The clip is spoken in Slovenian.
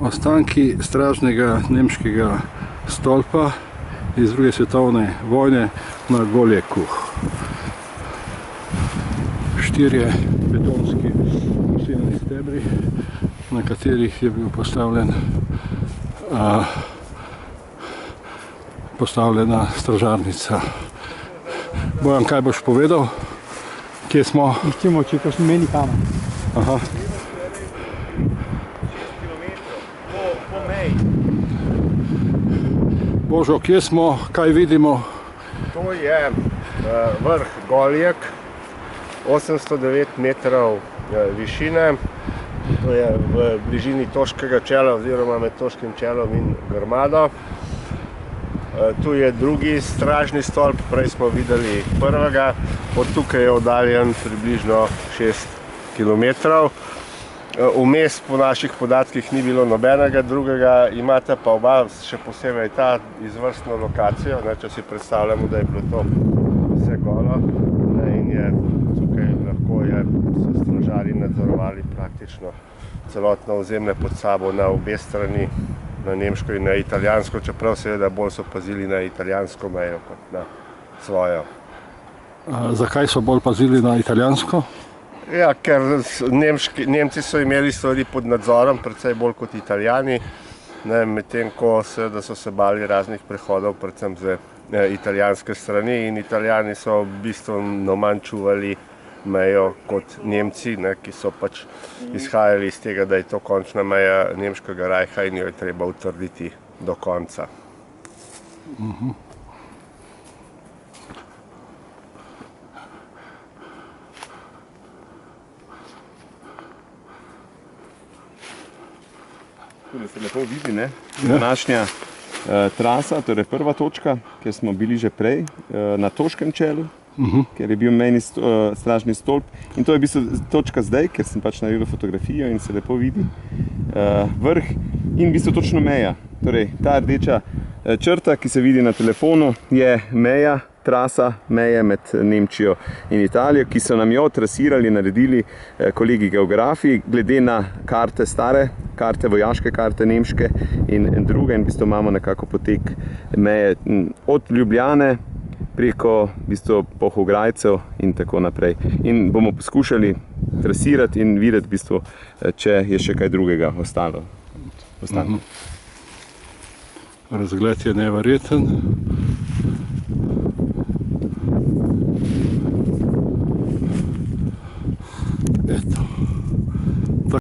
Ostanki stražnega nemškega stolpa iz druge svetovne vojne na Goljeku. 4 betonski usiljeni stebri, na katerih je bil postavljena stražarnica. Bojan, kaj boš povedal? Kje smo? Iščemo, če kakšen meni kamen. Aha. Božo, kje smo? Kaj vidimo? To je vrh Goljek, 809 metrov višine. To je v bližini Toškega čela oziroma med Toškim čelom in Grmado. Tu je drugi stražni stolp, prej smo videli prvega. Od tukaj je oddaljen približno 6 km. Vmes po naših podatkih ni bilo nobenega drugega, imate pa oba, še posebej ta izvrstno lokacijo, če si predstavljamo, da je bilo to vse golo in je tukaj lahko so stražarji nadzorovali praktično celotno ozemlje pod sabo na obe strani, na nemško in na italijansko, čeprav seveda bolj so pazili na italijansko mejo kot na svojo. Zakaj so bolj pazili na italijansko? Ja, ker Nemci so imeli stvari pod nadzorom, predvsej bolj kot Italijani, medtem ko so se bali raznih prehodov, predvsem z italijanske strani, in Italijani so bistveno manj čuvali mejo kot Nemci, ki so pač izhajali iz tega, da je to končna meja nemškega rajha in jo je treba utrditi do konca. Tukaj se lepo vidi, današnja trasa, torej prva točka, kjer smo bili že prej, na Toškem čelu, kjer je bil mejni stražni stolp. In to je v bistvu točka zdaj, ker sem pač naredil fotografijo in se lepo vidi vrh in v bistvu točno meja. Torej, ta rdeča črta, ki se vidi na telefonu, je meja, trasa meje med Nemčijo in Italijo, ki so nam jo trasirali, naredili kolegi geografi, glede na karte, stare karte, vojaške karte nemške in druge. In v bistvu imamo nekako potek meje od Ljubljane preko v bistvu Polhograjcev in tako naprej. In bomo poskušali trasirati in videti v bistvu, če je še kaj drugega ostalo. Razgled je neverjeten.